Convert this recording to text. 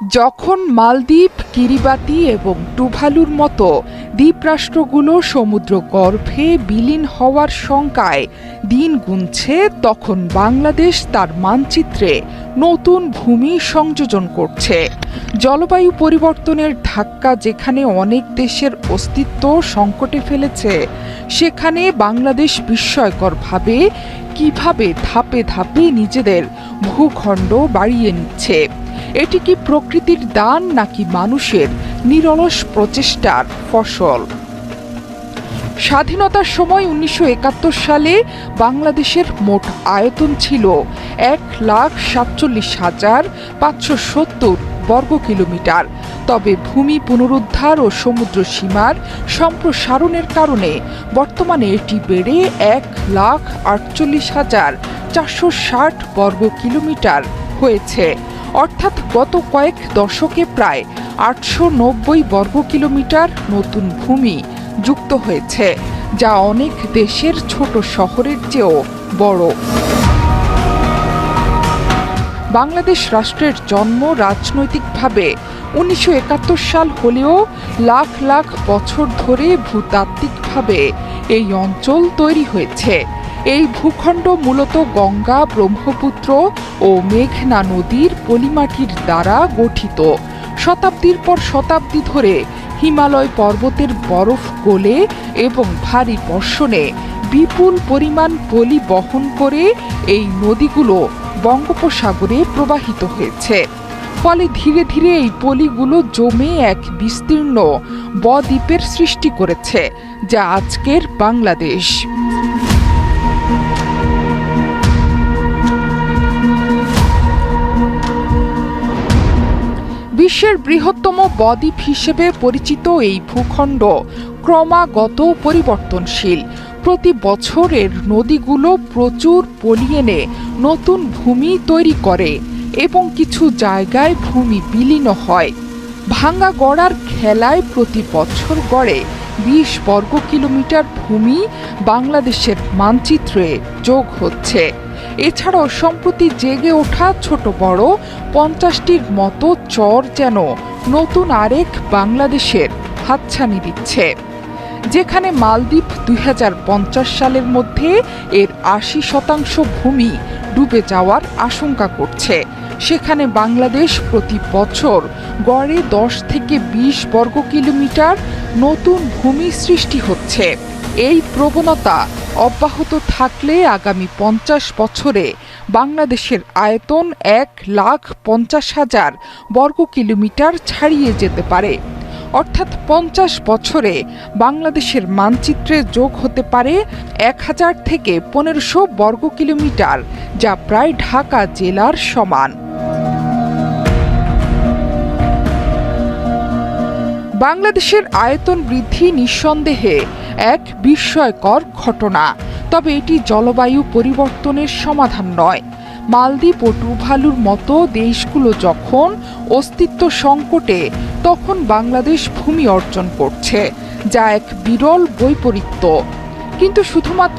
যখন মালদ্বীপ, কিরিবাতি এবং টুভালুর মতো দ্বীপরাষ্ট্রগুলো সমুদ্র গর্ভে বিলীন হওয়ার শঙ্কায় দিন গুনছে, তখন বাংলাদেশ তার মানচিত্রে নতুন ভূমি সংযোজন করছে। জলবায়ু পরিবর্তনের ধাক্কা যেখানে অনেক দেশের অস্তিত্ব সংকটে ফেলেছে, সেখানে বাংলাদেশ বিস্ময়করভাবে কিভাবে ধাপে ধাপে নিজেদের ভূখণ্ড বাড়িয়ে নিচ্ছে। এটি কি প্রকৃতির দান নাকি মানুষের নিরলস প্রচেষ্টার ফসল? স্বাধীনতার সময় ১৯৭১ সালে বাংলাদেশের মোট আয়তন ছিল ১,৪৭,৫৭০ বর্গ কিলোমিটার। তবে ভূমি পুনরুদ্ধার ও সমুদ্র সীমার সম্প্রসারণের কারণে বর্তমানে এটি বেড়ে ১,৪৮,৪৬০ বর্গ কিলোমিটার হয়েছে। অর্থাৎ গত কয়েক দশকে প্রায় ৮৯০ বর্গ কিলোমিটার নতুন ভূমি যুক্ত হয়েছে, যা অনেক দেশের ছোট শহরের চেয়েও বড়। বাংলাদেশ রাষ্ট্রের জন্ম রাজনৈতিকভাবে ১৯৭১ সাল হলেও লাখ লাখ বছর ধরে ভূতাত্ত্বিকভাবে এই অঞ্চল তৈরি হয়েছে। এই ভূখণ্ড মূলত গঙ্গা, ব্রহ্মপুত্র ও মেঘনা নদীর পলিমাটির দ্বারা গঠিত। শতাব্দীর পর শতাব্দী ধরে হিমালয় পর্বতের বরফ গলে এবং ভারী বর্ষণে বিপুল পরিমাণ পলি বহন করে এই নদীগুলো বঙ্গোপসাগরে প্রবাহিত হয়েছে। ফলে ধীরে ধীরে এই পলিগুলো জমে এক বিস্তীর্ণ বদ্বীপের সৃষ্টি করেছে, যা আজকের বাংলাদেশ। বিশ্বের বৃহত্তম বদ্বীপ হিসেবে পরিচিত এই ভূখণ্ড ক্রমাগত পরিবর্তনশীল। প্রতি বছর এর নদীগুলো প্রচুর পলি এনে নতুন ভূমি তৈরি করে এবং কিছু জায়গায় ভূমি বিলীন হয়। ভাঙ্গা গড়ার খেলায় প্রতি বছর গড়ে ২০ বর্গ কিলোমিটার ভূমি বাংলাদেশের মানচিত্রে যোগ হচ্ছে। এছাড়াও সম্প্রতি জেগে ওঠা ছোট বড় ৫০টির মতো চর যেন নতুন আরেক বাংলাদেশের হাতছানি দিচ্ছে। যেখানে মালদ্বীপ ২০৫০ সালের মধ্যে এর ৮০% ভূমি ডুবে যাওয়ার আশঙ্কা করছে, সেখানে বাংলাদেশ প্রতি বছর গড়ে ১০ থেকে ২০ বর্গ কিলোমিটার নতুন ভূমি সৃষ্টি হচ্ছে। এই প্রবণতা অব্যাহত থাকলে আগামী ৫০ বছরে বাংলাদেশের আয়তন ১,৫০,০০০ বর্গ কিলোমিটার ছাড়িয়ে যেতে পারে। অর্থাৎ ৫০ বছরে বাংলাদেশের মানচিত্রে যোগ হতে পারে ১,০০০ থেকে ১৫০০ বর্গ কিলোমিটার, যা প্রায় ঢাকা জেলার সমান। বাংলাদেশের আয়তন বৃদ্ধি নিঃসন্দেহে এক বিস্ময়কর ঘটনা, তবে এটি জলবায়ু পরিবর্তনের সমাধান নয়। মালদ্বীপ ও টুভালুর মতো দেশগুলো যখন অস্তিত্ব সংকটে, তখন বাংলাদেশ ভূমি অর্জন করছে, যা এক বিরল বৈপরীত্য। কিন্তু শুধুমাত্র